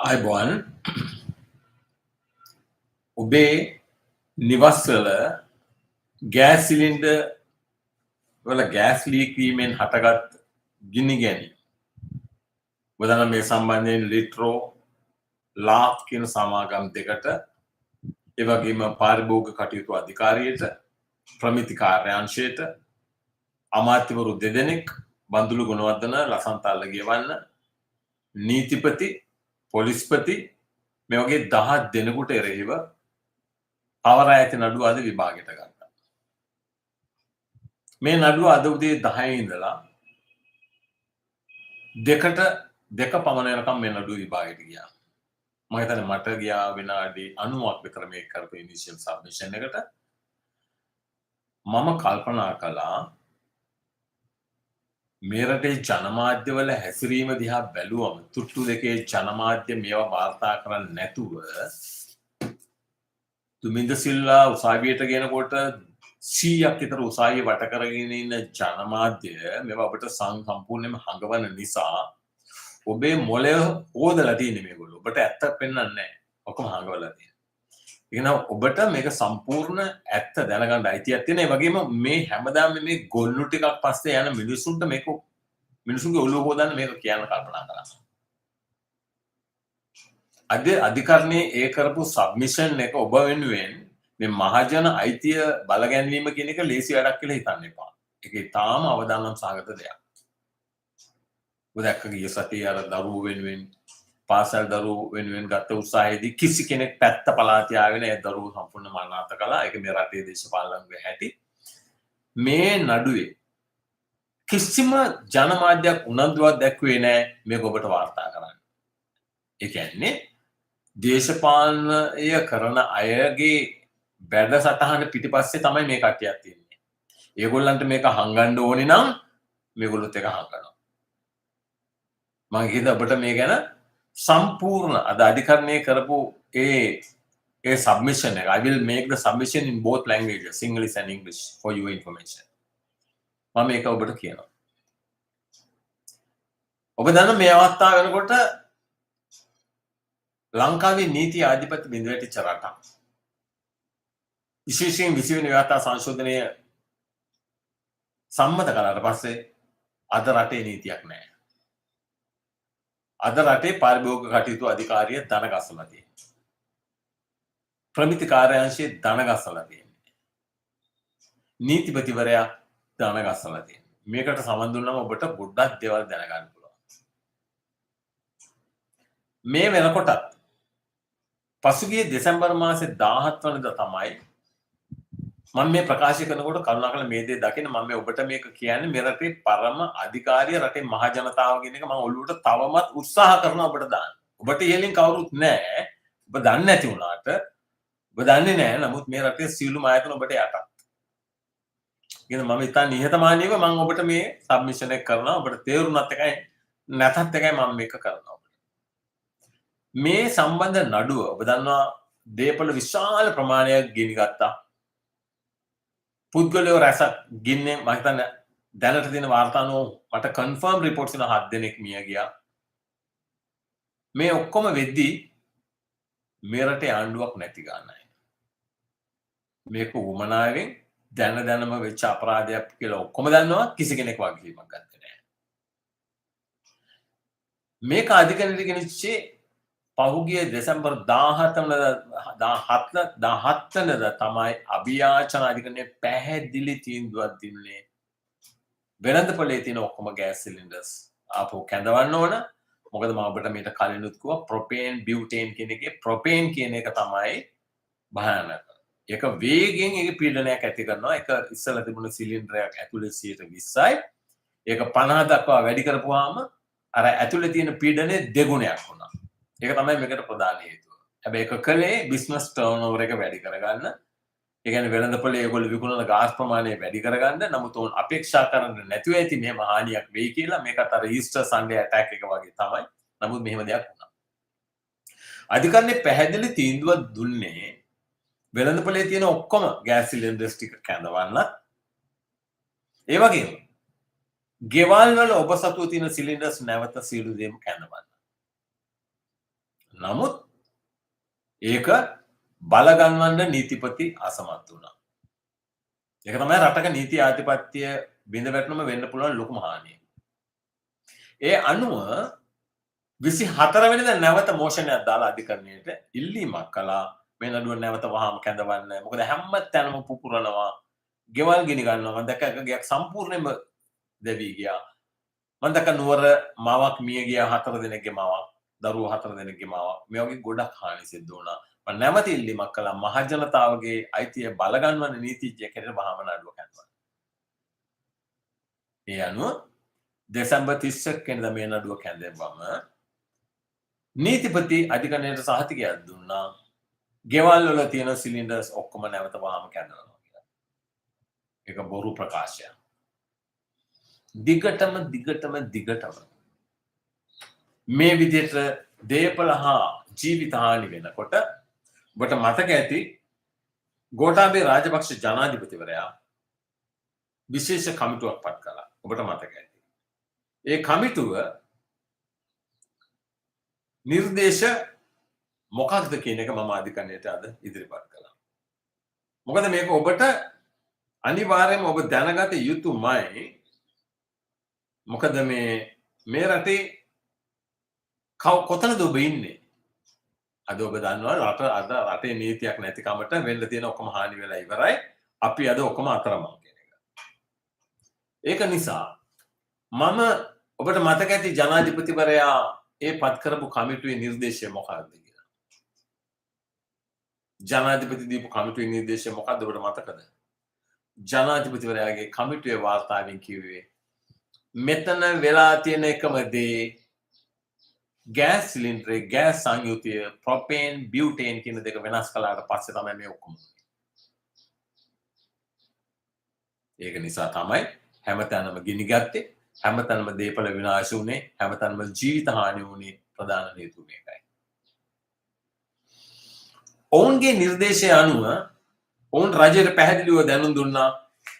අයිබෝන් ඔබේ නිවස්වල gas cylinder වල ගෑස් ලීක් වීමෙන් හටගත් ගිනි ගැනීම බදනම් මේ සම්බන්ධයෙන් ලිට්‍රෝ ලාක් කියන සමාගම් දෙකට ඒ වගේම පාරිභෝගික කටයුතු අධිකාරියට ප්‍රමිති කාර්යාංශයට අමාත්‍යවරු දෙදෙනෙක් බන්දුලු ගුණවර්ධන ලසන්තල්ල ගෙවන්න නීතිපති පොලිස්පති මේ වගේ 10 දෙනෙකුට එරෙහිව පවරා ඇති නඩුව අද විභාගයට ගත්තා. මේ නඩුව අද උදේ 10 ඉඳලා දෙක පමණ වෙනකම් මේ නඩුව විභාගයට ගියා. මම හිතන්නේ මට ගියා විනාඩි 90ක් විතර මේ කරපු ඉනිෂියල් සබ්මිෂන් එකට. මම කල්පනා කළා මේ රටේ ජනමාධ්‍යවල හැසිරීම දිහා බැලුවම තුට්ටු දෙකේ ජනමාධ්‍ය මේවා වාර්තා කරන්නේ නැතුව තුමින්ද සිල්වා උසාවියට ගෙනකොට 100ක් විතර උසාවිය වට කරගෙන ඉන්න ජනමාධ්‍ය මේවා අපිට සම්පූර්ණයෙන්ම හඟවන නිසා ඔබේ මොළය හොදලා තියෙන්නේ මේගොල්ලෝ. ඔබට ඇත්ත පෙන්වන්නේ නැහැ. ඔක්කොම හඟවලා තියෙනවා. එහෙනම් ඔබට මේක සම්පූර්ණ ඇත්ත දැනගන්න අයිතියක් තියෙන. ඒ වගේම මේ හැමදාම මේ ගොන්නු ටිකක් පස්සේ යන මිනිසුන්ට මේක මිනිසුන්ගේ ඔළුව හොදන්න මේක කියන්න කල්පනා කරනවා. අද අධිකරණයේ ඒ කරපු සබ්මිෂන් එක ඔබ වෙනුවෙන් මේ මහජන අයිතිය බලගැන්වීම කියන එක ලේසි වැඩක් කියලා හිතන්න එපා. ඒක තාම අවදානම් සාගත දෙයක්. ඔබ දැක්ක ගිය සතියේ අර දරුවෝ වෙනුවෙන් පාසල් දරුවෝ වෙනුවෙන් ගත්ත උත්සාහයේදී කිසි කෙනෙක් පැත්ත පලා තියාගෙන ඒ දරුවෝ සම්පූර්ණ මරණාත කළා. ඒක මේ රටේ දේශපාලනයේ හැටි. මේ නඩුවේ කිසිම ජනමාධ්‍යයක් උනන්දුවක් දැක්ුවේ නැහැ මේක ඔබට වාර්තා කරන්න. ඒ කියන්නේ දේශපාලනය කරන අයගේ වැඩ සටහන පිටිපස්සේ තමයි මේ කට්ටියක් තියෙන්නේ. ඒගොල්ලන්ට මේක හංගන්න ඕනේ නම් මේගොල්ලොත් එක හංගනවා. මම කියද ඔබට මේ ගැන සම්පූර්ණ අද අධිකරණයේ කරපු ඒ submission එක I will make the submission in both languages English and English for your information. මම මේක ඔබට කියනවා. ඔබ දන්න මේ අවස්ථාව වෙනකොට ලංකාවේ නීති ආධිපත්‍ය බිඳවැටිච්ච රටක්. විශේෂයෙන් 20 වෙනි ව්‍යවස්ථා සංශෝධනය සම්මත කළාට පස්සේ අද රටේ නීතියක් නැහැ. අද රටේ පාරිභෝගික කටයුතු අධිකාරිය දන ගස්සලා තියෙනවා. ප්‍රමිති කාර්යාංශයේ දන ගස්සලා තියෙනවා. නීතිපතිවරයා දන ගස්සලා තියෙනවා. මේකට සමන් දුන්නම ඔබට ගොඩක් දේවල් දැනගන්න පුළුවන්. මේ වෙනකොටත් පසුගිය දෙසැම්බර් මාසේ 17 වෙනිදා තමයි මම මේ ප්‍රකාශ කරනකොට කරුණාකරලා මේ දේ දකින්න මම මේ ඔබට මේක කියන්නේ මේ රටේ පරම අධිකාරිය රටේ මහ ජනතාව කියන එක මම ඔළුවට තවමත් උත්සාහ කරනවා ඔබට දාන්න. ඔබට ඉහලින් කවුරුත් නැහැ. ඔබ දන්නේ නැති වුණාට ඔබ දන්නේ නැහැ. නමුත් මේ රටේ සියලුම ආයතන ඔබට යටත්. කියන මම ඉතින් නිහතමානීව මම ඔබට මේ සබ්මිෂන් එක කරනවා. ඔබට තේරුණත් එකයි නැතත් එකයි මම මේක කරනවා. මේ සම්බන්ධ නඩුව ඔබ දන්නවා දේපල විශාල ප්‍රමාණයක් ගිනි ගත්තා. පුද්ගලයෝ රැසක් ගින්නේ මම හිතන්නේ දැනට තියෙන වාර්තානුව මට කන්ෆර්ම් රිපෝට්ස් එන 7 දෙනෙක් මිය ගියා. මේ ඔක්කොම වෙද්දී මේ රටේ ආණ්ඩුවක් නැති ගන්නයි. මේක උමනාවෙන් දැනම වෙච්ච අපරාධයක් කියලා ඔක්කොම දන්නවා කිසි කෙනෙක් වගකීමක් ගත්තේ නැහැ. මේක අධිකරණයට ගෙනිච්චේ පහුගිය දෙසැම්බර් 17 වෙනිදා තමයි අභියාචන අධිකරණයේ පැහැදිලි තීන්දුවක් දුන්නේ. වෙළඳපොලේ තියෙන ඔක්කොම ගෑස් සිලින්ඩර්ස් ආපහු කැඳවන්න ඕන. මොකද මම ඔබට මේක කලිනුත් කිව්වා ප්‍රොපේන් බියුටේන් කියන එකේ ප්‍රොපේන් කියන එක තමයි භයානක. ඒක වේගෙන් ඒක පීඩනයක් ඇති කරනවා. ඒක ඉස්සලා තිබුණ සිලින්ඩරයක් ඇතුලේ 20%යි. ඒක 50 දක්වා වැඩි කරපුවාම අර ඇතුලේ තියෙන පීඩනය දෙගුණයක් වුණා. ඒක තමයි මේකට ප්‍රධාන හේතුව. හැබැයි ඒක කලේ බිස්නස් ටර්නෝවර් එක වැඩි කරගන්න. ඒ කියන්නේ වෙළඳපොලේ ඒගොල්ලෝ විකුණන ගාස් ප්‍රමාණය වැඩි කරගන්න. නමුත් උන් අපේක්ෂා කරන්නේ නැතුව ඇති මෙහෙම හානියක් වෙයි කියලා. මේකත් අර ඊස්ටර් සන්ඩේ ඇටැක් එක වගේ තමයි. නමුත් මෙහෙම දෙයක් වුණා. අධිකරණයේ පැහැදිලි තීන්දුවක් දුන්නේ වෙළඳපොලේ තියෙන ඔක්කොම ගෑස් සිලින්ඩර්ස් ටික කැඳවන්න. ඒ වගේම ගෙවල් වල ඔබ සතුව තියෙන සිලින්ඩර්ස් නැවත සියලු දේම කැඳවන්න. නමුත් ඒක බලගන්වන්න නීතිපති අසමත් වුණා. ඒක තමයි රටක නීති ආධිපත්‍ය බිඳ වැටුනම වෙන්න පුළුවන් ලොකුම හානිය. ඒ අනුව 24 වෙනිදා නැවත මෝෂණයක් දාලා අධිකරණයට ඉල්ලීමක් කළා මේ නඩුව නැවත වහාම කැඳවන්න. මොකද හැම තැනම පුපුරනවා. ගෙවල් ගිනි ගන්නවා. මම දැක්ක එක ගයක් සම්පූර්ණයෙන්ම දෙවි ගියා. මම දැක්ක නුවර මාවක් මිය ගියා 4 දෙනෙක්ගේ මාවක්. දරුවෝ 4 දෙනෙක්ගේ මාවක්. මේ වගේ ගොඩක් හානි සිද්ධ වුණා. මම නැවත ඉල්ලීමක් කළා මහ ජනතාවගේ අයිතිය බලගන්වන නීතිඥයෙකුට වහාම නඩුව කැඳවන්න. ඒ අනුව දෙසැම්බර් 31 වෙනිදා මේ නඩුව කැඳවුවම නීතිපති අධිකරණයට සහතිකයක් දුන්නා ගෙවල් වල තියෙන සිලින්ඩර්ස් ඔක්කොම නැවත වහාම කැඳවනවා කියලා. ඒක බොරු ප්‍රකාශයක්. දිගටම මේ විදිහට දේපල හා ජීවිත හානි වෙනකොට ඔබට මතක ඇති ගෝඨාභය රාජපක්ෂ ජනාධිපතිවරයා විශේෂ කමිටුවක් පත් කළා. ඔබට මතක ඇති. ඒ කමිටුව නිර්දේශ මොකක්ද කියන එක මම අධිකරණයට අද ඉදිරිපත් කළා. මොකද මේක ඔබට අනිවාර්යයෙන්ම ඔබ දැනගත යුතුමයි. මොකද මේ රටේ කොතනද ඔබ ඉන්නේ? අද ඔබ දන්නවා රටේ නීතියක් නැතිකමට වෙන්න තියෙන ඔක්කොම හානි වෙලා ඉවරයි. අපි අද ඔක්කොම අතරමං කියන එක. ඒක නිසා මම ඔබට මතක ඇති ජනාධිපතිවරයා ඒ පත් කරපු කමිටුවේ නිර්දේශය මොකක්ද කියලා. ජනාධිපති දීපු කමිටුවේ නිර්දේශය මොකක්ද ඔබට මතකද? ජනාධිපතිවරයාගේ කමිටුවේ වාර්තාවෙන් කිව්වේ මෙතන වෙලා තියෙන එකම දේ ගෑස් සිලින්ඩරේ ගෑස් සංයුතිය ප්‍රොපේන් බියුටේන් කියන දෙක වෙනස් කළාට පස්සේ තමයි මේ ඔක්කොම. ඒක නිසා තමයි හැමතැනම ගිනි ගත්තේ, හැමතැනම දේපල විනාශ වුණේ, හැමතැනම ජීවිත හානි වුණේ. ප්‍රධාන හේතුව මේකයි. ඔවුන්ගේ නිර්දේශය අනුව ඔවුන් රජයට පැහැදිලිව දැනුම් දුන්නා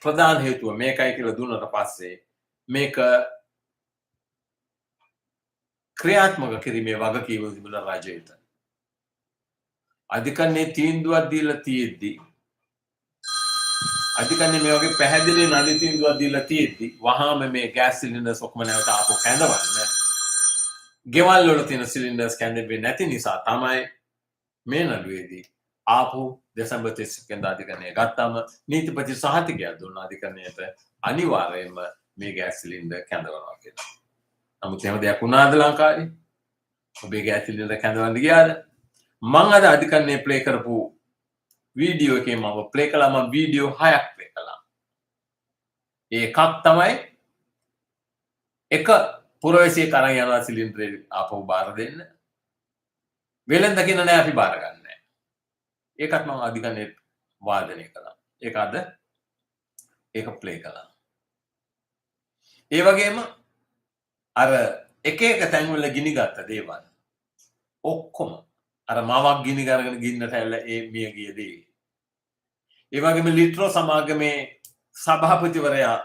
ප්‍රධාන හේතුව මේකයි කියලා දුන්නට පස්සේ මේක ක්‍රියාත්මක කිරීමේ වගකීම තිබුණා රජයට. අධිකරණයේ තීන්දුවක් දීලා තියෙද්දි අධිකරණයේ මේ වගේ පැහැදිලි නඩු තීන්දුවක් දීලා තියෙද්දි වහාම මේ ගෑස් සිලින්ඩර්ස් ඔක්කොම නැවත ආපහු කැඳවන්න. ගෙවල් වල තියෙන සිලින්ඩර්ස් කැඳෙන්නේ නැති නිසා තමයි මේ නඩුවේදී ආපහු දෙසැම්බර් 31 වෙනිදා අධිකරණය ගත්තාම නීතිපති සහතිකයක් දුන්නා අධිකරණයට අනිවාර්යයෙන්ම මේ ගෑස් සිලින්ඩර් කැඳවනවා කියලා. නමුත් එහෙම දෙයක් වුණාද ලංකාවේ? ඔබේ ගෑස් සිලින්ඩර් කැඳවන්න ගියාද? මම අද අධිකරණයේ ප්ලේ කරපු වීඩියෝ එකේ මම ප්ලේ කළා. මම වීඩියෝ 6ක් ප්ලේ කළා. එකක් තමයි එක පුරවැසියෙක් අරන් යනවා සිලින්ඩරේ ආපහු බාර දෙන්න. වෙලෙන් දකින්න නෑ අපි බාර ගන්න නෑ. ඒකත් මම අධිකරණයේ වාදනය කළා. ඒක ප්ලේ කළා. ඒ වගේම අර එක තැන්වල ගිනි ගත්ත දේවල් ඔක්කොම අර මාවක් ගිනි ගරගෙන ගින්නට ඇවිල්ලා ඒ මිය ගිය දේ. ඒ වගේම ලිට්‍රෝ සමාගමේ සභාපතිවරයා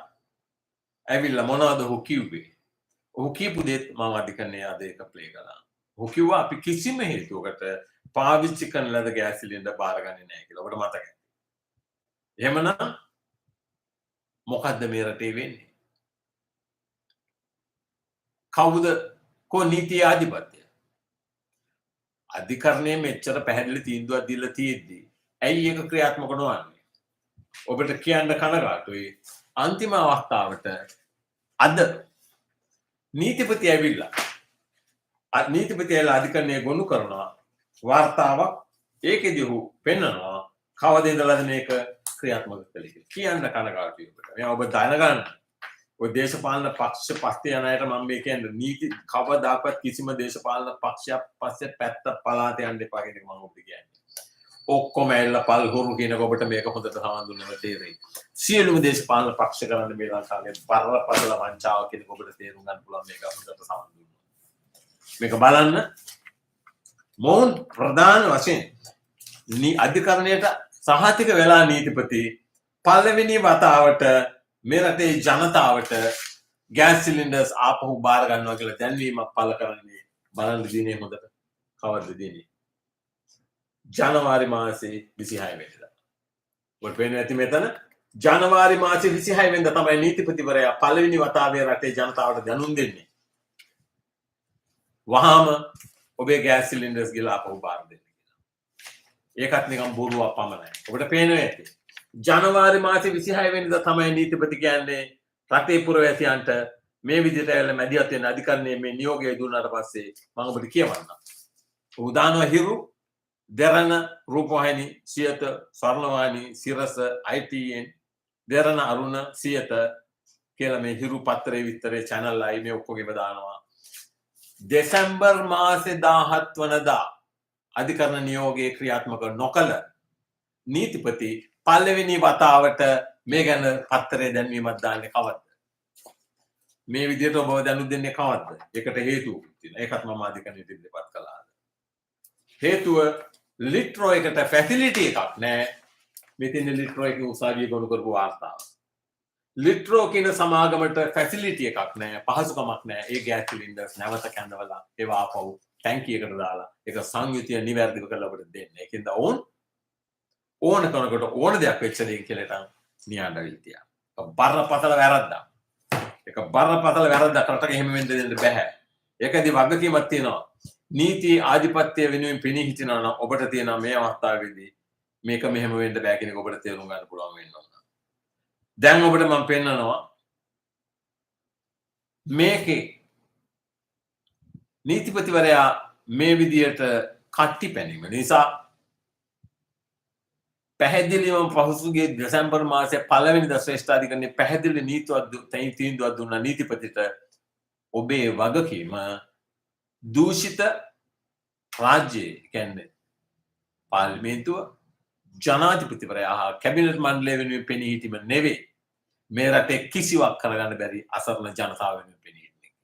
ඇවිල්ලා මොනවද ඔහු කිව්වේ? ඔහු කියපු දේත් මම අධිකරණයේ අද ඒක ප්ලේ කළා. ඔහු කිව්වා අපි කිසිම හේතුවකට පාවිච්චි කරන ලද ගෑස් සිලින්ඩර් බාරගන්නේ නැහැ කියලා. ඔබට මතකයි. එහෙමනම් මොකද්ද මේ රටේ වෙන්නේ? කවුද කෝ නීති ආධිපත්‍ය? අධිකරණයේ මෙච්චර පැහැදිලි තීන්දුවක් දීලා තියෙද්දි ඇයි ඒක ක්‍රියාත්මක නොවන්නේ? ඔබට කියන්න කනගාටුයි. අන්තිම අවස්ථාවට අද නීතිපති ඇවිල්ලා අධිකරණයේ ගොනු කරනවා වාර්තාවක්. ඒකෙදි ඔහු පෙන්නනවා කවද ඉඳලාද මේක ක්‍රියාත්මක කළේ කියලා. කියන්න කනගාටුයි ඔබට. මෙයා ඔබ දැනගන්න. ඔය දේශපාලන පක්ෂ පස්සේ යන අයට මම මේ කියන්නේ නීති කවදාකවත් කිසිම දේශපාලන පක්ෂයක් පස්සේ පැත්ත පලාත යන්න එපා කියන එක මම ඔබට කියන්නේ. ඔක්කොම ඇල්ල පල් හොරු කියනක ඔබට මේක හොඳට සමන්දුන්නව තේරෙයි. සියලුම දේශපාලන පක්ෂ කරන්න මේ ලංකාවේ බරපතල වංචාව කියන එක ඔබට තේරුම් ගන්න පුළුවන් මේක හොඳට සමන්දුන්න. මේක බලන්න මොවුන් ප්‍රධාන වශයෙන් අධිකරණයට සහතික වෙලා නීතිපති පළවෙනි වතාවට මේ රටේ ජනතාවට ගෑස් සිලින්ඩර්ස් ආපහු බාර ගන්නවා කියලා දැන්වීමක් පළ කරන්නේ බලන්න දිනේ හොඳට. කවද්ද දෙන්නේ? ජනවාරි මාසේ 26 වෙනිදා. ඔබට පේන්නේ නැති මෙතන ජනවාරි මාසේ 26 වෙනිදා තමයි නීතිපතිවරයා පළවෙනි වතාවේ රටේ ජනතාවට දැනුම් දෙන්නේ. වහාම ඔබේ ගෑස් සිලින්ඩර්ස් ගිහලා අපව බාර දෙන්න කියලා. ඒකත් නිකන් බොරුවක් පමණයි. ඔබට පේනවා ඇති. ජනවාරි මාසේ 26 වෙනිදා තමයි නීතිපති කියන්නේ රටේ පුරවැසියන්ට මේ විදිහට ඇවිල්ලා මැදිහත් වෙන අධිකරණයේ මේ නියෝගය දුන්නාට පස්සේ මම ඔබට කියවන්නම්. උදානව හිරු දෙරණ රූපවාහිනි සියත ස්වර්ණවාහිනි සිරස ITN දෙරණ අරුණ සියත කියලා මේ හිරු පත්තරේ විතරේ channel අය මේ ඔක්කොගෙම දානවා. දෙසැම්බර් මාසේ 17 වනදා අධිකරණ නියෝගයේ ක්‍රියාත්මක නොකළ නීතිපති පළවෙනි වතාවට මේ ගැන පත්තරේ දැන්වීමක් දාන්නේ කවද්ද? මේ විදිහට ඔබ දැනුම් දෙන්නේ කවද්ද? ඒකට හේතුවක් තියෙනවා. ඒකත් මම අධිකරණයට ඉදිරිපත් කළා. හේතුව ලිට්‍රෝ එකට ෆැසිලිටි එකක් නෑ. මෙතන ලිට්‍රෝ එක උසාවියේ ගොනු කරපු වාර්තාව. ලිට්‍රෝ කියන සමාගමට ෆැසිලිටි එකක් නෑ, පහසුකමක් නෑ. ඒ ගෑස් සිලින්ඩර්ස් නැවත කැඳවලා ඒවා ආපහු ටැංකියකට දාලා ඒක සංයුතිය නිවැරදිව කරලා අපිට දෙන්න. ඒකෙන්ද ඕන කෙනෙකුට ඕන දෙයක් වෙච්ච දෙයක් කියලා නියඬ විද්‍යාව. බරපතල වැරද්දක්. ඒක බරපතල වැරද්දක් රටක එහෙම වෙන්න දෙන්න බෑ. ඒකදී වගකීමක් තියෙනවා. නීති ආධිපත්‍ය වෙනුවෙන් පෙනී හිටිනවා නම් ඔබට තියෙනවා මේ අවස්ථාවේදී මේක මෙහෙම වෙන්න බෑ කියන එක ඔබට තේරුම් ගන්න පුළුවන් වෙන්න ඕන. දැන් ඔබට මම පෙන්නනවා මේකේ නීතිපතිවරයා මේ විදියට කට්ටි පැනීම නිසා පැහැදිලිවම පහසුගේ දෙසැම්බර් මාසයේ පළවෙනිදා ශ්‍රේෂ්ඨාධිකරණයේ පැහැදිලි තීන්දුවක් දුන්නා නීතිපතිට ඔබේ වගකීම දූෂිත රාජ්‍යයේ කියන්නේ පාර්ලිමේන්තුව ජනාධිපතිවරයා හා කැබිනට් මණ්ඩලය වෙනුවෙන් පෙනී හිටීම නෙවෙයි මේ රටේ කිසිවක් කරගන්න බැරි අසරණ ජනතාව වෙනුවෙන් පෙනී හිටින.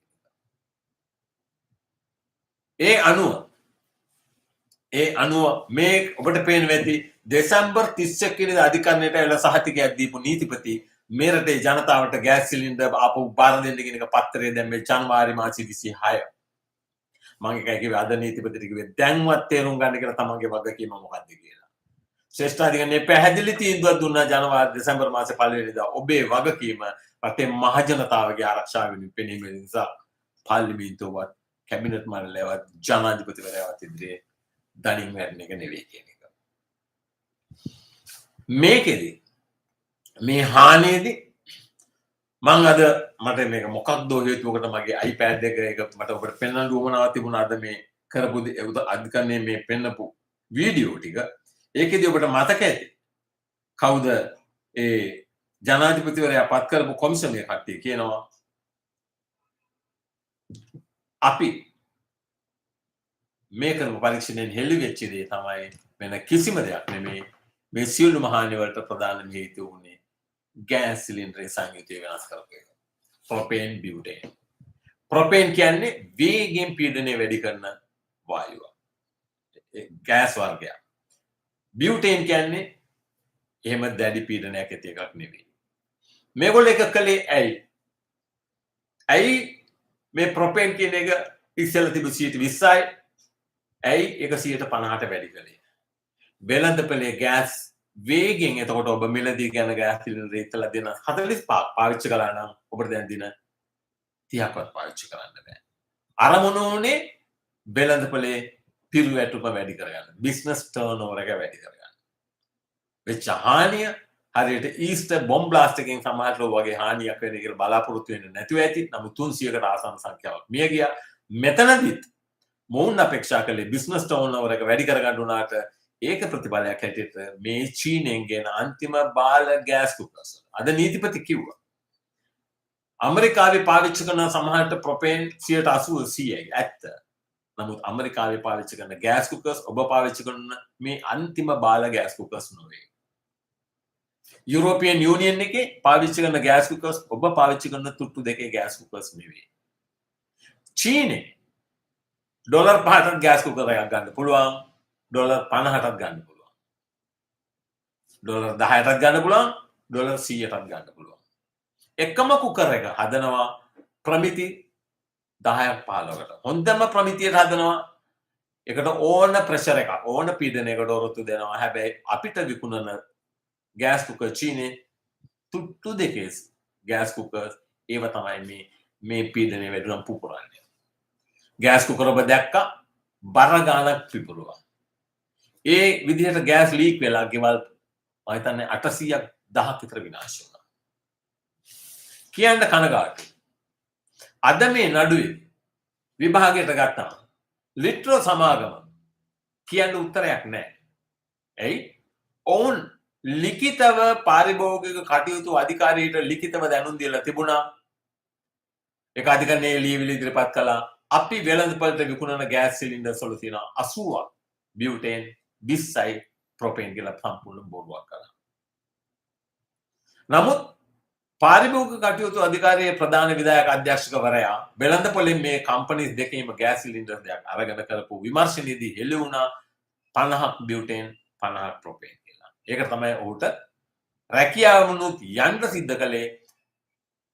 ඒ අනුව මේ ඔබට පේන වෙති දෙසැම්බර් 31 වෙනිදා අධිකරණයට ඇවිල්ලා සහතිකයක් දීපු නීතිපති මේ රටේ ජනතාවට ගෑස් සිලින්ඩර් ආපහු බාර දෙන්න කියන එක පත්තරේ දැම්මේ ජනවාරි මාසයේ 26. මම එකයි කිව්වේ අද නීතිපතිට කිව්වේ දැන්වත් තේරුම් ගන්න කියලා තමන්ගේ වගකීම මොකක්ද කියලා. ශ්‍රේෂ්ඨාධිකරණයේ පැහැදිලි තීන්දුවක් දුන්නා ජනවාරි දෙසැම්බර් මාසේ 1 වෙනිදා ඔබේ වගකීම රටේ මහ ජනතාවගේ ආරක්ෂාව වෙනුවෙන් පෙනීම නිසා පාර්ලිමේන්තුවත් කැබිනට් මණ්ඩලයවත් ජනාධිපතිවරයාවත් ඉදිරියේ දණින් වැටෙන එක නෙවෙයි කියන එක. මේකෙදි මේ හානියේදී මං අද මට මේක මොකක්ද හේතුවකට මගේ iPad එක මට ඔබට පෙන්වන්න උවමනාවක් තිබුණා අද මේ කරපු අධිකරණයේ මේ පෙන්නපු වීඩියෝ ටික. ඒකෙදි ඔබට මතක ඇති කවුද ඒ ජනාධිපතිවරයා පත් කරපු කොමිෂන් එක කට්ටිය කියනවා අපි මේ කරපු පරීක්ෂණයෙන් හෙළි වෙච්ච දේ තමයි වෙන කිසිම දෙයක් නෙමෙයි මේ සියලු මහානි වලට ප්‍රධාන හේතුව වුණේ ගෑස් සිලින්ඩරේ සංයුතිය වෙනස් කරපු එක. Propane butane. ප්‍රොපේන් කියන්නේ වේගයෙන් පීඩනය වැඩි කරන වායුව. ගෑස් වර්ගයක්. බියුටේන් කියන්නේ එහෙම දැඩි පීඩනයක් ඇති එකක් නෙවෙයි. මේගොල්ලෝ එක කළේ ඇයි? ඇයි මේ ප්‍රොපේන් කියන එක ඉස්සෙල්ලා තිබු 20%යි ඇයි ඒක 50%ට වැඩි කළේ? වෙළඳපොලේ ගෑස් වේගෙන් එතකොට ඔබ මිලදී ගන්න ගෑස් සිලින්ඩර් ඉතලා දෙන 45ක් පාවිච්චි කළා නම් ඔබට දැන් දින 30ක්වත් පාවිච්චි කරන්න බෑ. අරමුණ උනේ වෙළඳපොලේ පිරුවැටුම වැඩි කරගන්න. බිස්නස් ටර්නෝවර් එක වැඩි කරගන්න. වෙච්ච හානිය හරියට ඊස්ටර් බොම්බ් බ්ලාස්ට් එකකින් සමහරව වගේ හානියක් වෙන කියලා බලාපොරොත්තු වෙන්නේ නැතුව ඇති. නමුත් 300කට ආසන්න සංඛ්‍යාවක් මිය ගියා. මෙතනදිත් මොවුන් අපේක්ෂා කළේ බිස්නස් ටර්නෝවර් එක වැඩි කරගන්න උනාට ඒක ප්‍රතිඵලයක් හැටියට මේ චීනෙන් ගෙන අන්තිම බාල ගෑස් කුකර්ස් අද නීතිපති කිව්වා. ඇමරිකාවේ පාවිච්චි කරන සමහරට ප්‍රොපේන් 80%යි ඇත්ත. නමුත් ඇමරිකාවේ පාවිච්චි කරන ගෑස් කුකර්ස් ඔබ පාවිච්චි කරන මේ අන්තිම බාල ගෑස් කුකර්ස් නොවේ. යුරෝපියන් යුනියන් එකේ පාවිච්චි කරන ගෑස් කුකර්ස් ඔබ පාවිච්චි කරන තුට්ටු දෙකේ ගෑස් කුකර්ස් නෙවෙයි. චීනේ ඩොලර් 5කට ගෑස් කුකර් එකක් ගන්න පුළුවන්. ඩොලර් 50ටත් ගන්න පුළුවන්. ඩොලර් 10ටත් ගන්න පුළුවන්. ඩොලර් 100ටත් ගන්න පුළුවන්. එකම කුකර් එක හදනවා ප්‍රමිති 10ක් 15කට. හොඳම ප්‍රමිතියට හදනවා එකට ඕන ප්‍රෙෂර් එකක් ඕන පීඩනයකට ඔරොත්තු දෙනවා. හැබැයි අපිට විකුණන ගෑස් කුකර් චීනේ තුට්ටු දෙකේ ගෑස් කුකර් ඒව තමයි මේ පීඩනය වැඩිනම් පුපුරන්නේ. ගෑස් කුකර් ඔබ දැක්කා බර ගානක් පිපුරුවා. ඒ විදිහට ගෑස් ලීක් වෙලා ගෙවල් මම හිතන්නේ 800ක් 1000ක් විතර විනාශ වුණා. කියන්න කනගාටුයි. අද මේ නඩුවේ විභාගයට ගත්තාම ලිට්‍රෝ සමාගම කියන්න උත්තරයක් නැහැ. ඇයි? ඔවුන් ලිඛිතව පාරිභෝගික කටයුතු අධිකාරියට ලිඛිතව දැනුම් දීලා තිබුණා. ඒක අධිකරණයේ ලියවිලි ඉදිරිපත් කළා. අපි වෙළඳපළට විකුණන ගෑස් සිලින්ඩර්ස් වල තියෙනවා 80ක් බියුටේන් 20යි ප්‍රොපේන් කියලා සම්පූර්ණ බොරුවක් කරා. නමුත් පාරිභෝගික කටයුතු අධිකාරියේ ප්‍රධාන විධායක අධ්‍යක්ෂකවරයා වෙළඳපොළේ මේ කම්පනීස් දෙකේම ගෑස් සිලින්ඩර් දෙකක් අරගෙන කරපු විමර්ශනයේදී හෙළි වුණා 50ක් බියුටේන් 50ක් ප්‍රොපේන් කියලා. ඒක තමයි ඔහුට රැකියාවනුත් යන්න සිද්ධ කළේ.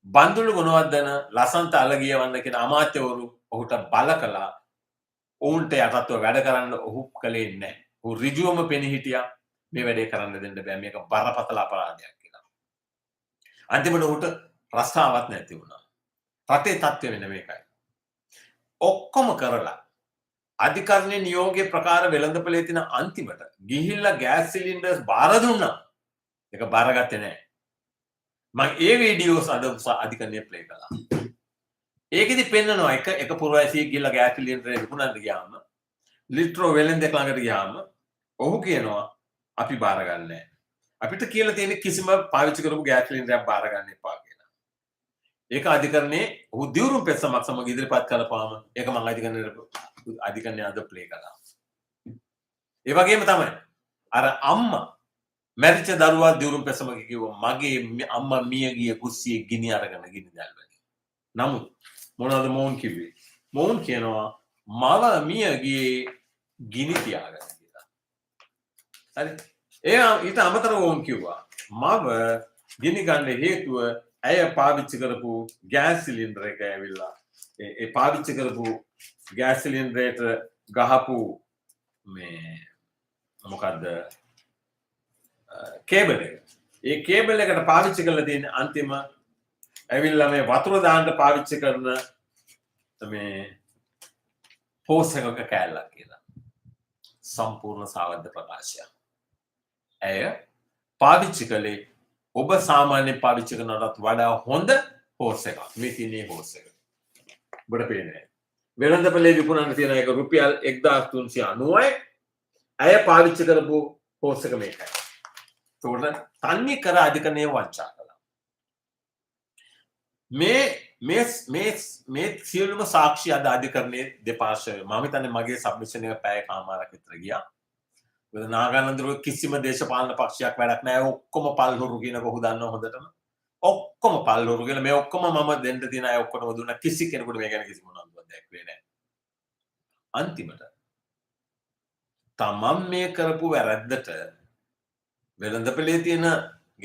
බන්දුළු ගුණවර්ධන ලසන්ත අලගියවන්න කියන අමාත්‍යවරු ඔහුට බල කළා. ඔවුන්ට යටත්ව වැඩ කරන්න ඔහු කළේ නැහැ. ඔහු ඍජුවම පෙනී හිටියා මේ වැඩේ කරන්න දෙන්න බෑ. මේක බරපතල අපරාධයක් කියලා. අන්තිමට ඔහුට රස්සාවක් නැති වුණා. රටේ තත්ත්වය වෙන මේකයි. ඔක්කොම කරලා අධිකරණයේ නියෝගයේ ප්‍රකාර වෙළඳපොලේ තියෙන අන්තිමට ගිහිල්ලා ගෑස් සිලින්ඩර්ස් බාර දුන්නා. ඒක බාරගත්තේ නැහැ. මම ඒ වීඩියෝස් අද අධිකරණයේ ප්ලේ කළා. ඒකෙදි පෙන්නනවා එක පුරවැසියෙක් ගිහිල්ලා ගෑස් සිලින්ඩර් විකුණන්න ගියාම ලිට්‍රෝ වෙළඳෙක් ළඟට ගියාම ඔහු කියනවා අපි බාර ගන්න නැහැ. අපිට කියලා තියෙන කිසිම පාවිච්චි කරපු ගෑස් සිලින්ඩරයක් බාර ගන්න එපා කියලා. ඒක අධිකරණයේ ඔහු දියුරුම් පෙත්සමක් සමග ඉදිරිපත් කළපාම ඒක මම අධිකරණයේ අද ප්ලේ කළා. ඒ වගේම තමයි අර අම්මා මැරිච්ච දරුවා දියුරුම් පෙත්සමක කිව්වා මගේ අම්මා මිය ගිය කුස්සියේ ගිනි අරගෙන ගිනි දැල්වලු. නමුත් මොනවද මොවුන් කිව්වේ? මොවුන් කියනවා මව මිය ගියේ ගිනි තියාගෙන කියලා. හරි. ඊට අමතරව ඔවුන් කිව්වා මව ගිනි ගන්න හේතුව ඇය පාවිච්චි කරපු ගෑස් සිලින්ඩර් එක ඇවිල්ලා ඒ පාවිච්චි කරපු ගෑස් සිලින්ඩරේට ගහපු මේ මොකද්ද කේබල් එක. ඒ කේබල් එකට පාවිච්චි කරලා තියෙන අන්තිම ඇවිල්ලා මේ වතුර දාන්න පාවිච්චි කරන මේ හෝස් එකක කෑල්ලක් කියලා. සම්පූර්ණ සාවද්ද ප්‍රකාශයක්. ඇය පාවිච්චි කළේ ඔබ සාමාන්‍ය පාවිච්චි කරනටත් වඩා හොඳ හෝස් එකක්. මේ තියෙන හෝස් එක. ඔබට පේන්නේ. වෙළඳපොලේ විකුණන්න තියෙන එක රුපියල් 1390යි. ඇය පාවිච්චි කරපු හෝස් එක මේකයි. ඒකට තන්නේ කර අධිකරණයේ වංචා කළා. මේ සියලුම සාක්ෂි අද අධිකරණයේ දෙපාර්ශ්වය මම හිතන්නේ මගේ සබ්මිෂන් එක පැය කමාරක් විතර ගියා. මොකද නාගානන්දරුව කිසිම දේශපාලන පක්ෂයක් වැඩක් නැහැ. ඔක්කොම පල්හොරු කියනක ඔහු දන්නවා හොඳටම. ඔක්කොම පල්හොරු කියලා මේ ඔක්කොම මම දෙන්න තියෙන අය ඔක්කොම දුන්නා. කිසි කෙනෙකුට මේ ගැන කිසිම උනන්දුවක් දැක්වේ නැහැ. අන්තිමට තමන් මේ කරපු වැරද්දට වෙළඳපොලේ තියෙන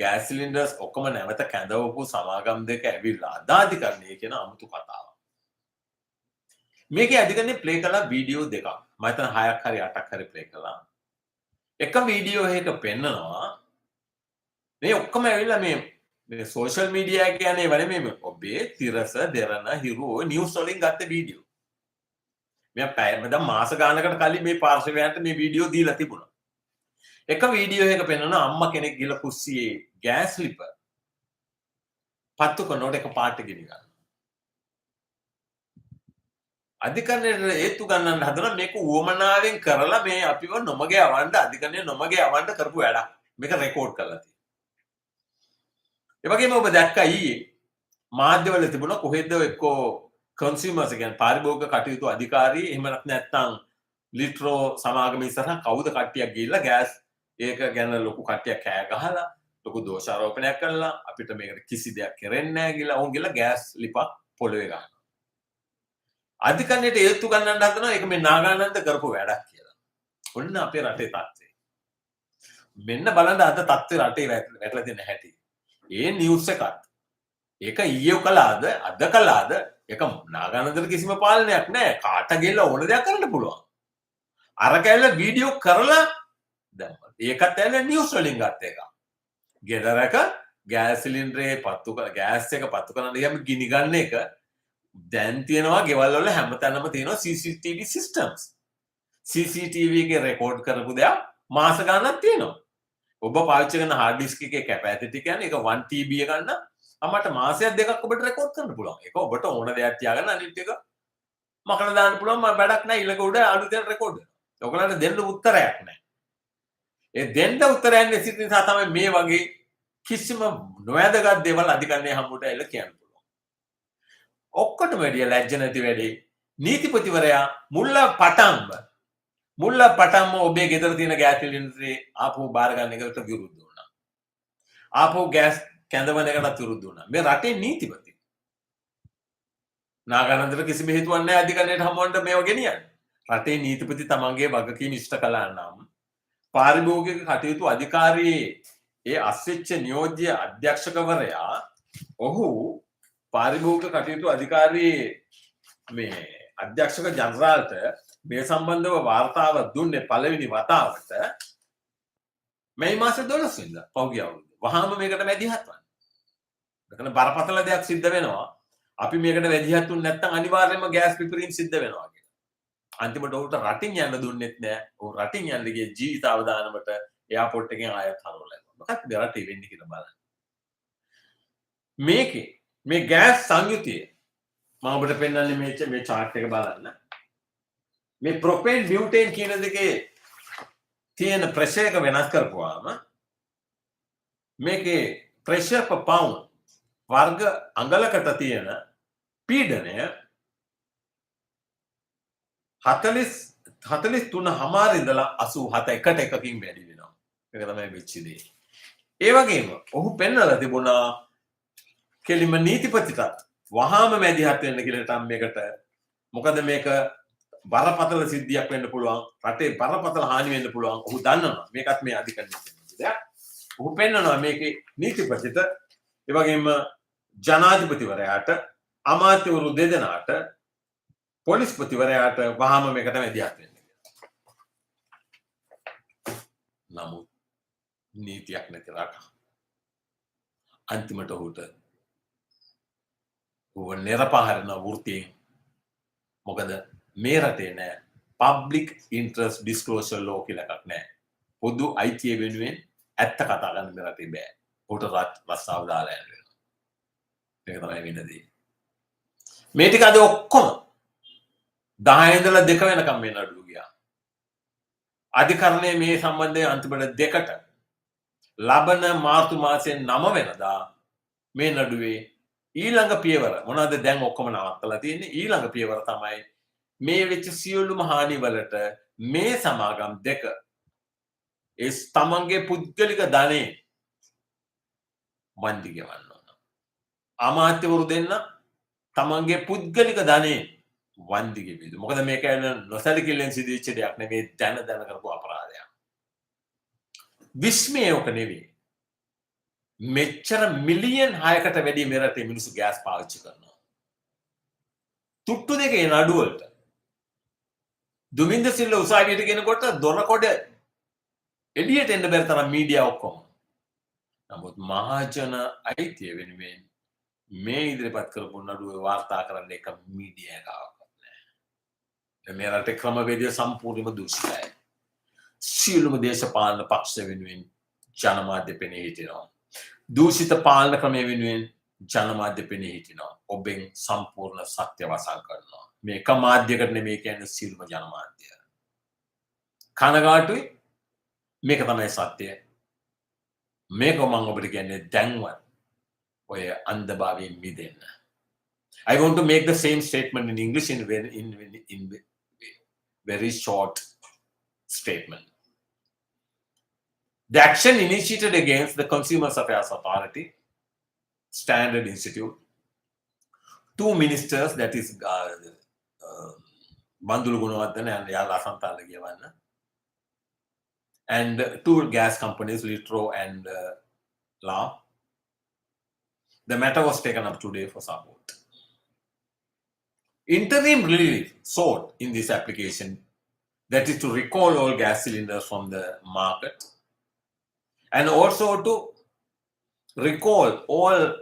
ගෑස් සිලින්ඩර්ස් ඔක්කොම නැවත කැඳවපු සමාගම් දෙක ඇවිල්ලා අධිකරණයේ කියන අමුතු කතාවක්. මේකේ අධිකරණයේ ප්ලේ කළා වීඩියෝ දෙකක්. මම හිතන 6ක් හරි 8ක් හරි ප්ලේ කළා. එක වීඩියෝ එකක පෙන්නනවා මේ ඔක්කොම ඇවිල්ලා මේ සෝෂල් මීඩියා කියන්නේ වල මේ ඔබේ තිරස දෙරණ හිරු නිවුස් වලින් ගත්ත වීඩියෝ. මෙයා පැයකට මාස ගානකට කලින් මේ පාර්ශවයන්ට මේ වීඩියෝ දීලා තිබුණා. එක වීඩියෝ එක පෙන්වනවා අම්මා කෙනෙක් ගිහලා කුස්සියේ ගෑස් ලිප පත්තු කරනකොට එක පාට ගිනි ගන්නවා. අධිකරණයට හේතු ගන්නන්න හදන මේක උවමනාවෙන් කරලා මේ අපිව නොමග යවන්න අධිකරණය නොමග යවන්න කරපු වැඩක්. මේක රෙකෝඩ් කරලා තියෙනවා. ඒ වගේම ඔබ දැක්කා ඊයේ මාධ්‍යවල තිබුණා කොහෙද එක්කෝ කන්සියුමර්ස් කියන්නේ පාරිභෝගික කටයුතු අධිකාරී එහෙම නැත්නම් ලිට්‍රෝ සමාගම ඉස්සරහ කවුද කට්ටියක් ගිහිල්ලා ගෑස් ඒක ගැන ලොකු කට්ටියක් කෑ ගහලා ලොකු දෝෂාරෝපණයක් කරලා අපිට මේකට කිසි දෙයක් කරෙන්නේ නැහැ කියලා උන් ගිහලා ගෑස් ලිපක් පොළවේ ගහනවා. අධිකරණයට හේතු ගන්නන්න හදනවා ඒක මේ නාගානන්ද කරපු වැඩක් කියලා. ඔන්න අපේ රටේ තත්ත්වය. මෙන්න බලන්න අද තත්ත්වය රටේ වැටලා තියෙන හැටි. ඒ නිවුස් එකත් ඒක ඊයේ කළාද අද කළාද ඒක නාගානන්දට කිසිම පාලනයක් නැහැ. කාට ගෙල්ල ඕන දෙයක් කරන්න පුළුවන්. අරක ඇවිල්ලා වීඩියෝ කරලා දැම්මා. ඒකත් ඇවිල්ලා නිවුස් වලින් ගත්ත එක. ගෙදරක ගෑස් සිලින්ඩරේ ගෑස් එක පත්තු කරන්න ගියාම ගිනි ගන්න එක දැන් තියෙනවා ගෙවල් වල හැමතැනම තියෙනවා CCTV systems. CCTV එකේ රෙකෝඩ් කරපු දෙයක් මාස ගණනක් තියෙනවා. ඔබ පාවිච්චි කරන hard disk එකේ capacity කියන්නේ ඒක 1 TB එක ගන්න අපට මාසයක් දෙකක් ඔබට රෙකෝඩ් කරන්න පුළුවන්. ඒක ඔබට ඕන දෙයක් තියාගන්න අනිත් එක මකලා දාන්න පුළුවන් වැඩක් නැහැ. ඊළඟ උඩ අලුතෙන් රෙකෝඩ් වෙනවා. ඔයගලන්ට දෙන්න උත්තරයක් නැහැ. ඒ දෙන්න උත්තරයක් නැති නිසා තමයි මේ වගේ කිසිම නොවැදගත් දේවල් අධිකරණයේ හම්බුට ඇවිල්ලා කියන්න පුළුවන්. ඔක්කොටම වැඩිය ලැජ්ජ නැති වැඩේ නීතිපතිවරයා මුල්ල පටන්ම ඔබේ ගෙදර තියෙන ගෑස් සිලින්ඩරේ ආපහු බාර ගන්න එකට විරුද්ධ වුණා. ආපහු ගෑස් කැඳවන එකටත් විරුද්ධ වුණා. මේ රටේ නීතිපති. නාගානන්දට කිසිම හේතුවක් නැහැ අධිකරණයට හමුවන්න මේව ගෙනියන්න. රටේ නීතිපති තමන්ගේ වගකීම් ඉෂ්ට කළා නම් පාරිභෝගික කටයුතු අධිකාරියේ ඒ අස්වෙච්ච නියෝජ්‍ය අධ්‍යක්ෂකවරයා ඔහු පාරිභෝගික කටයුතු අධිකාරියේ මේ අධ්‍යක්ෂක ජනරාල්ට මේ සම්බන්ධව වාර්තාව දුන්නේ පළවෙනි වතාවට මේ මාසේ 12 වෙනිදා පහුගිය අවුරුද්දේ. වහාම මේකට මැදිහත් වන්න. මෙතන බරපතල දෙයක් සිද්ධ වෙනවා. අපි මේකට මැදිහත් වුනේ නැත්නම් අනිවාර්යයෙන්ම ගෑස් පිපිරීම සිද්ධ වෙනවා කියලා. අන්තිමට උන්ට රටින් යන්න දුන්නෙත් නෑ. උන් රටින් යන්න ගියේ ජීවිත අවදානමට එයාපෝට් එකෙන් ආයෙත් හරවලා. මොකක්ද රටේ වෙන්නේ කියලා බලන්න. මේකේ මේ ගෑස් සංයුතිය මම ඔබට පෙන්නන්නේ මේ chart එක බලන්න. මේ ප්‍රොපේන් බියුටේන් කියන දෙකේ තියෙන ප්‍රෙෂර් එක වෙනස් කරපුවාම මේකේ ප්‍රෙෂර් per pound වර්ග අඟලකට තියෙන පීඩනය 43.5 ඉඳලා 87 එකකින් වැඩි වෙනවා. ඒක තමයි වෙච්ච දේ. ඒ වගේම ඔහු පෙන්වලා තිබුණා කෙලිම නීතිපතිට වහාම මැදිහත් වෙන්න කියලා නම් මේකට මොකද මේක බරපතල සිද්ධියක් වෙන්න පුළුවන් රටේ බරපතල හානි වෙන්න පුළුවන් ඔහු දන්නවා මේකත් මේ අධිකරණයේ දෙයක් ඔහු පෙන්වනවා මේකේ නීතිපතිට ඒ වගේම ජනාධිපතිවරයාට අමාත්‍යවරු දෙදෙනාට පොලිස්පතිවරයාට වහාම මේකට මැදිහත් වෙන්න කියලා. නමුත් නීතියක් නැති රට අන්තිමට ඔහුට නිරපහරණ වෘත්තියෙන් මොකද මේ රටේ නෑ පබ්ලික් ඉන්ට්‍රස්ට් ඩිස්ක්ලෝසර් ලෝ කියලා එකක් නෑ. පොදු අයිතිය වෙනුවෙන් ඇත්ත කතා කරන්න මේ රටේ බෑ. ඔහුට රස්සාව දාලා යන්න වෙනවා. ඒක තමයි වෙන දේ. මේ ටික අද ඔක්කොම 10 ඉඳලා 2 වෙනකම් මේ නඩුව ගියා. අධිකරණයේ මේ සම්බන්ධයෙන් අන්තිමට දෙකට ලබන මාර්තු මාසයේ 9 වෙනිදා මේ නඩුවේ ඊළඟ පියවර මොනවද දැන් ඔක්කොම නවත්තලා තියෙන්නේ ඊළඟ පියවර තමයි මේ වෙච්ච සියලුම හානි වලට මේ සමාගම් දෙක ඒ තමන්ගේ පුද්ගලික ධනෙ වන්දි ගෙවන්න ඕන. අමාත්‍යවරු දෙන්න තමන්ගේ පුද්ගලික ධනෙ වන්දි ගෙවිද. මොකද මේක නොසැලකිල්ලෙන් සිදුවෙච්ච දෙයක් නෙවෙයි දැන කරපු අපරාධයක්. විස්මයක නෙවෙයි. මෙච්චර මිලියන් 6කට වැඩි මෙරටේ මිනිස්සු ගෑස් පාවිච්චි කරනවා. තුට්ටු දෙකේ නඩුවලට දුමින්ද සිල්ල උසාවියට ගෙනකොට දොරකොඩ එළියට එන්න බැරි තරම් මීඩියා ඔක්කොම. නමුත් මහජන අයිතිය වෙනුවෙන් මේ ඉදිරිපත් කරපු නඩුවේ වාර්තා කරන්න එක මීඩියා එකක් නැහැ. මේ රටේ ක්‍රමවේදය සම්පූර්ණයෙන්ම දුෂ්කරයි. සියලුම දේශපාලන පක්ෂ වෙනුවෙන් ජනමාධ්‍ය පෙනී හිටිනවා. දූෂිත පාලන ක්‍රමය වෙනුවෙන් ජනමාධ්‍ය පෙනී හිටිනවා. ඔබෙන් සම්පූර්ණ සත්‍ය වසන් කරනවා. මේ එක මාධ්‍යයකට නෙමෙයි කියන්නේ සියලුම ජනමාධ්‍ය. කනගාටුයි මේක තමයි සත්‍යය. මේක මම ඔබට කියන්නේ දැන්වත් ඔය අන්ධභාවයෙන් මිදෙන්න. I want to make the same statement in English in very short statement. The action initiated against the Consumers Affairs Authority, Standard Institute, 2 ministers, that is Bandulu Gunawardena and Yala Santalagiyavanna, and 2 gas companies, Litro and Law. The matter was taken up today for support. Interim relief sought in this application That is to recall all gas cylinders from the market, and also to recall all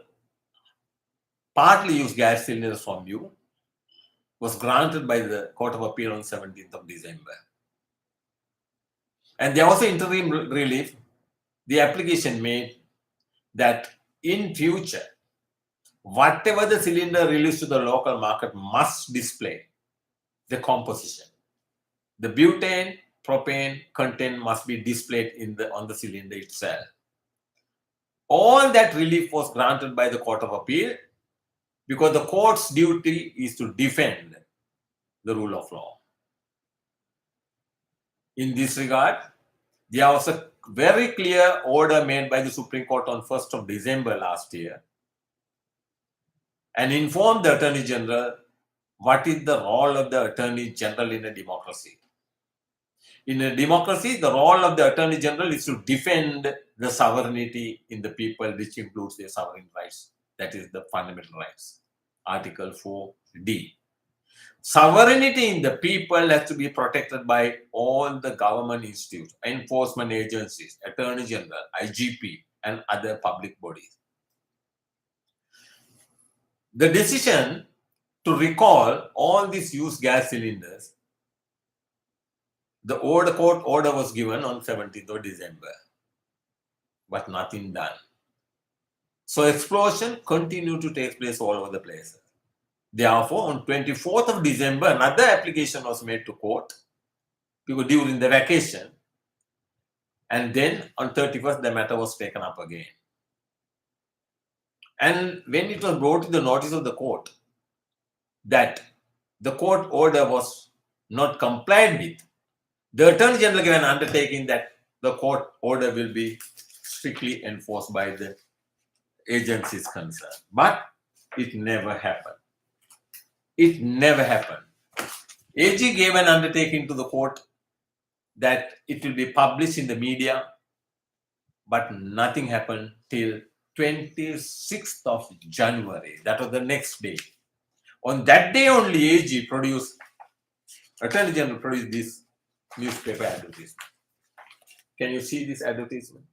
partly used gas cylinders from you, was granted by the Court of Appeal on 17th of December. And there was interim relief. The application made that in future, whatever the cylinder released to the local market must display the composition. The butane, propane content must be displayed on the cylinder itself. All that relief was granted by the Court of Appeal because the court's duty is to defend the rule of law. In this regard, there was a very clear order made by the Supreme Court on 1st of December last year and informed the Attorney General what is the role of the Attorney General in a democracy. In a democracy, the role of the Attorney General is to defend the sovereignty in the people, which includes their sovereign rights. That is the fundamental rights. Article 4D. Sovereignty in the people has to be protected by all the government institutes, enforcement agencies, Attorney General, IGP, and other public bodies. The decision to recall all these used gas cylinders, the court order was given on 17th of December, but nothing done. So explosion continued to take place all over the place. Therefore, on 24th of December, another application was made to court during the vacation. And then on 31st, the matter was taken up again. And when it was brought to the notice of the court that the court order was not complied with, the Attorney General gave an undertaking that the court order will be strictly enforced by the agencies concerned. But it never happened. It never happened. AG gave an undertaking to the court that it will be published in the media, but nothing happened till 26th of January. That was the next day. On that day only, AG Attorney General produced this newspaper advertisement. Can you see this advertisement?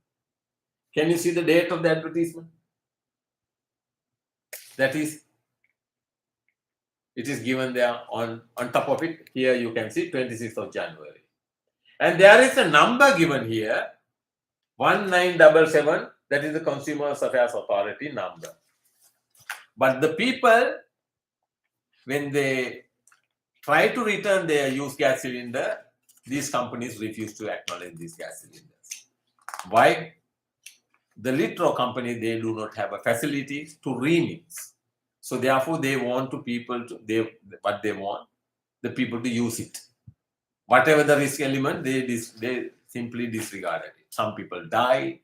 Can you see the date of the advertisement? That is, it is given there on top of it. Here you can see 26th of January. And there is a number given here, 1977, that is the Consumer Affairs Authority number. But the people, when they try to return their used gas cylinder, these companies refuse to acknowledge these gas cylinders. Why? The Litro company, they do not have a facility to remix. So therefore, they want the people to use it. Whatever the risk element, they simply disregarded it. Some people died.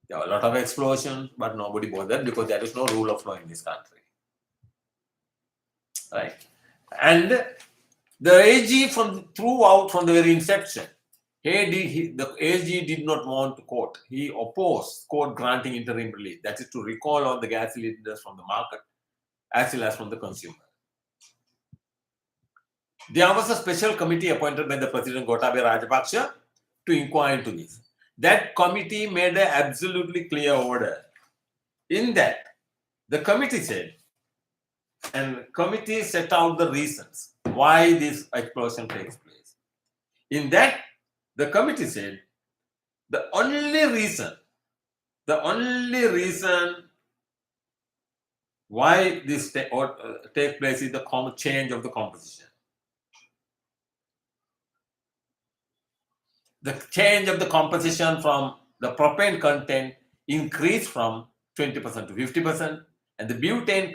There were a lot of explosions, but nobody bothered because there is no rule of law in this country. Right? And the AG from the very inception, the AG did not want court. He opposed court granting interim relief. That is to recall all the gas cylinders from the market as well as from the consumer. There was a special committee appointed by the President Gotabaya Rajapaksa to inquire into this. That committee made an absolutely clear order. In that, the committee said, and committee set out the reasons why this explosion takes place. In that, the committee said, the only reason why this takes place is the change of the composition. The change of the composition from the propane content increased from 20% to 50%, and the butane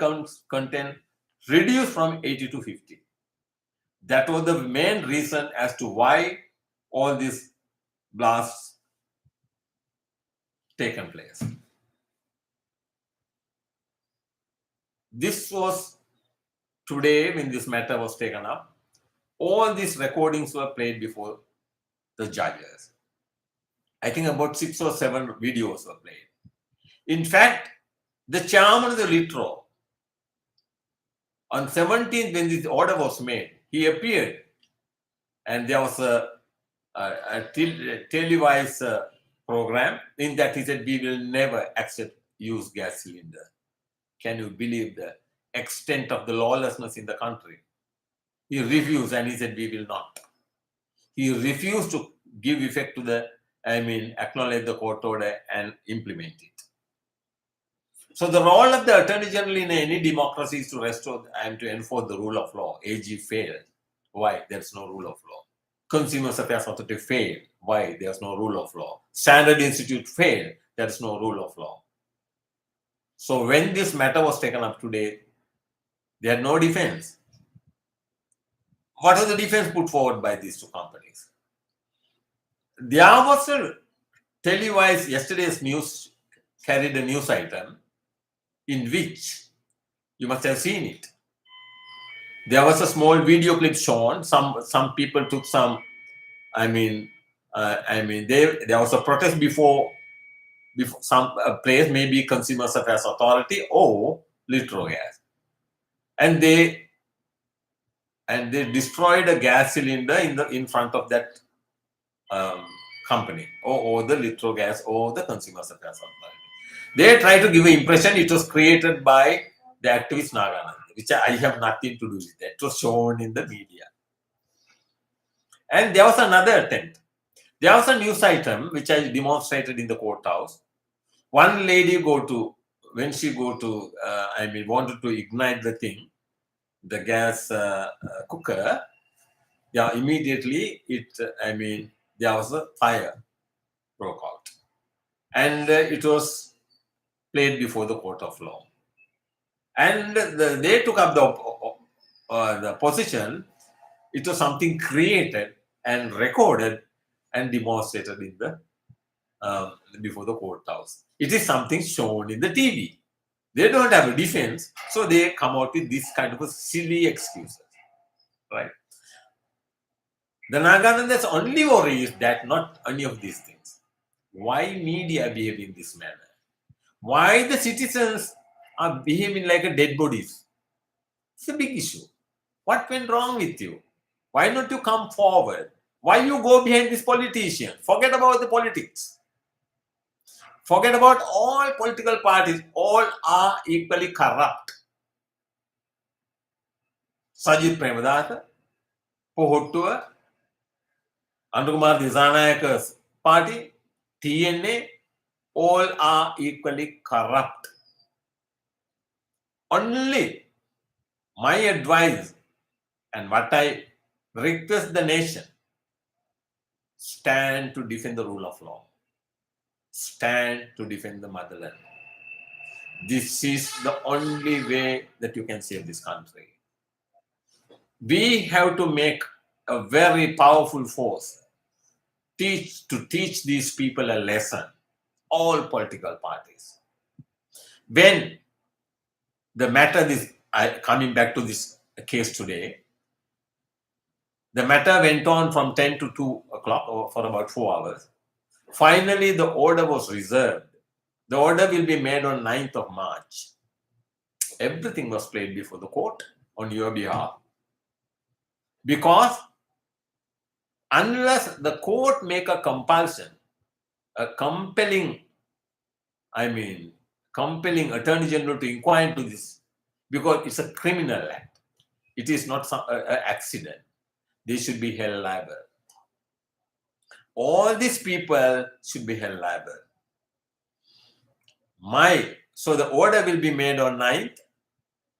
content reduced from 80 to 50. That was the main reason as to why all these blasts taken place. This was today when this matter was taken up. All these recordings were played before the judges. I think about 6 or 7 videos were played. In fact, the chairman of the Litro, on 17th when this order was made, he appeared and there was a televised program. In that, he said, "We will never accept used gas cylinder." Can you believe the extent of the lawlessness in the country? He refused, and he said, "We will not." He refused to give effect to the, acknowledge the court order and implement it. So the role of the Attorney General in any democracy is to restore and to enforce the rule of law. AG failed. Why? There's no rule of law. Consumer Affairs Authority failed. Why? There's no rule of law. Standard Institute failed. There's no rule of law. So when this matter was taken up today, they had no defense. What was the defense put forward by these two companies? There was a televised, yesterday's news carried a news item in which, you must have seen it, there was a small video clip shown. Some people took some, there was a protest before some place, maybe Consumer Affairs Authority or Litrogas, and they destroyed a gas cylinder in front of that company or the Litrogas or the Consumer Affairs Authority. They tried to give an impression it was created by the activist Naganand, which I have nothing to do with that. It was shown in the media. And there was another attempt. There was a news item which I demonstrated in the courthouse. One lady wanted to ignite the thing, the gas cooker. Yeah, immediately there was a fire broke out, and it was played before the court of law. And they took up the position. It was something created and recorded and demonstrated in the before the courthouse. It is something shown in the TV. They don't have a defense, so they come out with this kind of a silly excuses, right? The Nagananda's only worry is that not any of these things. Why media behave in this manner? Why the citizens are behaving like a dead bodies? It's a big issue. What went wrong with you? Why not you come forward? Why you go behind this politician? Forget about the politics. Forget about all political parties. All are equally corrupt. Sajith Premadasa, Pohottua, Anukumar Disanayaka's party, TNA, all are equally corrupt. Only my advice and what I request the nation, stand to defend the rule of law. Stand to defend the motherland. This is the only way that you can save this country. We have to make a very powerful force to teach these people a lesson, all political parties. When the matter is, coming back to this case today, the matter went on from 10 to 2 o'clock or for about 4 hours. Finally, the order was reserved. The order will be made on 9th of March. Everything was played before the court on your behalf. Because unless the court make a compulsion, a compelling Attorney General to inquire into this, because it's a criminal act. It is not an accident. They should be held liable. All these people should be held liable. So the order will be made on 9th,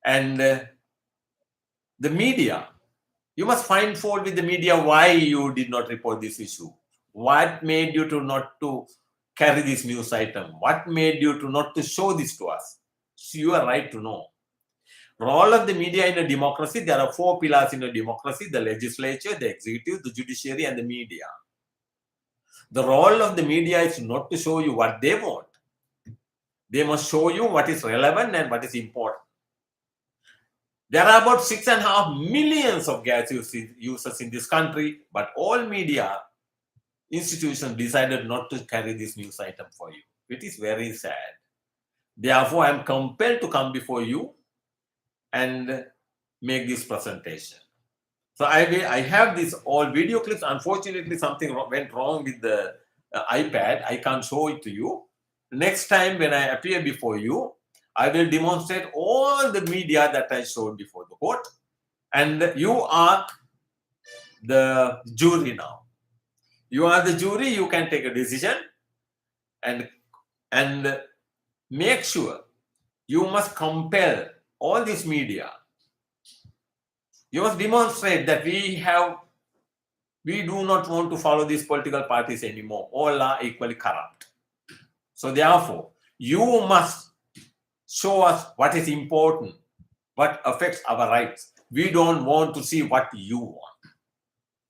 and the media, you must find fault with the media why you did not report this issue. What made you to not to carry this news item? What made you to not to show this to us? So you are right to know. Role of the media in a democracy, there are 4 pillars in a democracy: the legislature, the executive, the judiciary, and the media. The role of the media is not to show you what they want. They must show you what is relevant and what is important. There are about 6.5 million of gas users in this country, but all media institutions decided not to carry this news item for you. It is very sad. Therefore, I am compelled to come before you and make this presentation. So I have these all video clips. Unfortunately, something went wrong with the iPad. I can't show it to you. Next time when I appear before you, I will demonstrate all the media that I showed before the court. And you are the jury now. You are the jury. You can take a decision and make sure you must compel all this media. You must demonstrate that we do not want to follow these political parties anymore. All are equally corrupt. So therefore, you must show us what is important, what affects our rights. We don't want to see what you want.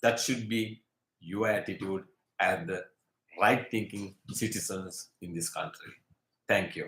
That should be your attitude as the right-thinking citizens in this country. Thank you.